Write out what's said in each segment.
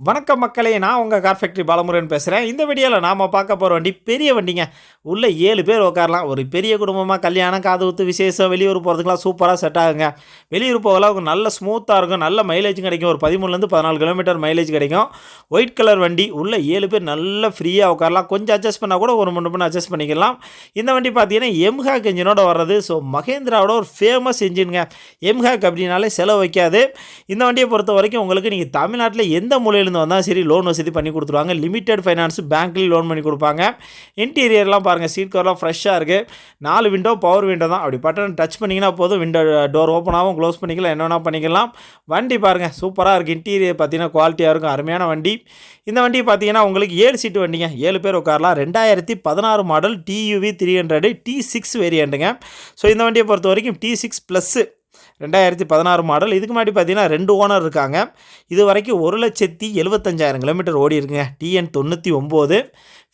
வணக்கம் மக்களே, நான் உங்கள் கார் ஃபேக்ட்ரி பாலமுருகன் பேசுகிறேன். இந்த வீடியோவில் நாம் பார்க்க போகிற வண்டி பெரிய வண்டிங்க. உள்ளே 7 பேர் உட்காரலாம். ஒரு பெரிய குடும்பமாக கல்யாணம், காது குத்து, விசேஷம், வெளியூர் போகிறதுக்கெலாம் சூப்பராக செட் ஆகுங்க. வெளியூர் போகலாம் நல்ல ஸ்மூத்தாக இருக்கும், நல்ல மைலேஜும் கிடைக்கும். ஒரு 13லேருந்து 14 கிலோமீட்டர் மைலேஜ் கிடைக்கும். ஒயிட் கலர் வண்டி. உள்ளே 7 பேர் நல்ல ஃப்ரீயாக உட்காரலாம். கொஞ்சம் அட்ஜஸ்ட் பண்ணால் கூட ஒரு 3 அட்ஜஸ்ட் பண்ணிக்கலாம். இந்த வண்டி பார்த்தீங்கன்னா எம்ஹாக் இன்ஜினோட வர்றது. ஸோ மகேந்திராவோட ஒரு ஃபேமஸ் இன்ஜினுங்க. எம்ஹாக் அப்படின்னாலே செலவு வைக்காது. இந்த வண்டியை பொறுத்த வரைக்கும் உங்களுக்கு நீங்கள் தமிழ்நாட்டில் எந்த மூலையில் வந்தால் சரி லோன் வசதி பண்ணி கொடுத்துருவாங்க. லிமிடெட் ஃபைனான்ஸ் பேங்க்லேயும் லோன் பண்ணி கொடுப்பாங்க. இன்டீரியர்லாம் பாருங்கள், சீட் கவர்லாம் ஃப்ரெஷ்ஷாக இருக்குது. 4 விண்டோ பவர் விண்டோ தான். அப்படி பட்டன் டச் பண்ணிங்கன்னா போதும், விண்டோ டோர் ஓப்பன் ஆகும், க்ளோஸ் பண்ணிக்கலாம், என்ன வேணால் பண்ணிக்கலாம். வண்டி பாருங்கள் சூப்பராக இருக்குது. இன்டீரியர் பார்த்தீங்கன்னா குவாலிட்டியாக இருக்கும், அருமையான வண்டி. இந்த வண்டி பார்த்தீங்கன்னா உங்களுக்கு 7 சீட்டு வண்டிங்க, 7 பேர் உட்காரலாம். 2016 மாடல் TUV 300 T6 வேரியண்ட்டுங்க. ஸோ இந்த வண்டியை பொறுத்த வரைக்கும் T6 ப்ளஸ்ஸு 2016 மாடல். இதுக்கு முன்னாடி பார்த்தீங்கன்னா 2 ஓனர் இருக்காங்க. இது வரைக்கும் 1,75,000 கிலோமீட்டர் ஓடி இருக்குங்க. TN 99.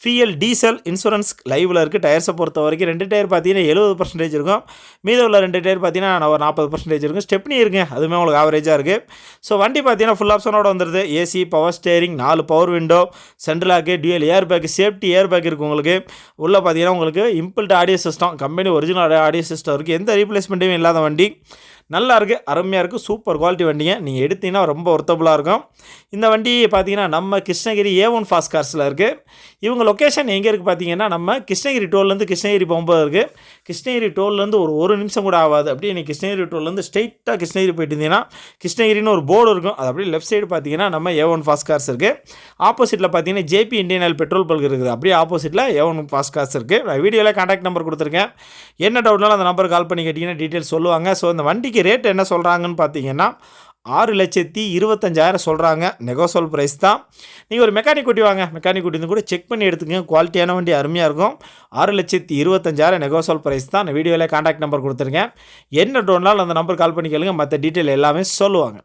ஃபியல் டீசல் இன்சூரன்ஸ் லைவில் இருக்குது. டயர்ஸை பொறுத்த வரைக்கும் 2 டயர் பார்த்தீங்கன்னா 70% இருக்கும். மீத உள்ள 2 டயர் பார்த்தீங்கன்னா ஒரு 40% இருக்கும். ஸ்டெப்னி இருக்குங்க, அதுவுமே உங்களுக்கு ஆவரேஜாக இருக்குது. ஸோ வண்டி பார்த்தீங்கன்னா ஃபுல் ஆப்ஷனோட வந்துடுது. AC, power steering, 4 power window, central lock, dual air bag, safety air bag இருக்குது உங்களுக்கு. உள்ளே பார்த்தீங்கன்னா உங்களுக்கு இம்பிள்ட் audio system, company original audio system இருக்குது. எந்த ரீப்ளேஸ்மெண்ட்டும் இல்லாத வண்டி. நல்லா இருக்குது, அருமையாக இருக்குது, சூப்பர் குவாலிட்டி வண்டிங்க. நீங்கள் எடுத்தீங்கன்னா ரொம்ப ஒர்த்தபுளாக இருக்கும். இந்த வண்டி பார்த்தீங்கன்னா நம்ம கிருஷ்ணகிரி A1 ஃபாஸ்ட் கார்ஸில் இருக்குது. இவங்க லொக்கேஷன் எங்கே இருக்குது பார்த்தீங்கன்னா நம்ம கிருஷ்ணகிரி டோல்லேருந்து கிருஷ்ணகிரி போகும்போது இருக்குது. கிருஷ்ணகிரி டோல்லேருந்து ஒரு நிமிஷம் கூட ஆகாது. அப்படியே நீங்கள் கிருஷ்ணகிரி டோல்லேருந்து ஸ்ட்ரெயிட்டாக கிருஷ்ணகிரி போயிட்டு இருந்தீங்கன்னா கிருஷ்ணகிரின்னு ஒரு போர்டு இருக்கும். அது அப்படியே லெஃப்ட் சைடு பார்த்தீங்கன்னா நம்ம A1 ஃபாஸ்ட் கார்ஸ் இருக்குது. ஆப்போசிட்டில் பார்த்தீங்கன்னா JP Indian oil petrol bulk இருக்குது. அப்படியே ஆப்போசிட்டில் A1 ஃபாஸ்ட் கார்ஸ் இருக்குது. நான் வீடியோவில் கான்டாக்ட் நம்பர் கொடுத்துருக்கேன். என்ன டவுட்னாலும் அந்த நம்பர் கால் பண்ணி கேட்டிங்கன்னா டீட்டெயில்ஸ் சொல்லுவாங்க. ஸோ இந்த வண்டிக்கு ரேட் என்ன சொல்கிறாங்கன்னு பார்த்தீங்கன்னா 6,25,000 சொல்கிறாங்க. நெகோசோல் ப்ரைஸ் தான். நீங்கள் ஒரு மெக்கானிக் கூட்டி வாங்க, மெக்கானிக் கூட்டி வந்து கூட செக் பண்ணி எடுத்துக்கங்க. குவாலிட்டியான வண்டி, அருமையாக இருக்கும். 6,25,000 நெகோசோல் ப்ரைஸ் தான். நான் வீடியோவில் கான்டாக்ட் நம்பர் கொடுத்துருக்கேன். என்ன டவுட்னாலும் அந்த நம்பர் கால் பண்ணி கேளுங்க, மற்ற டீட்டெயில் எல்லாமே சொல்லுவாங்க.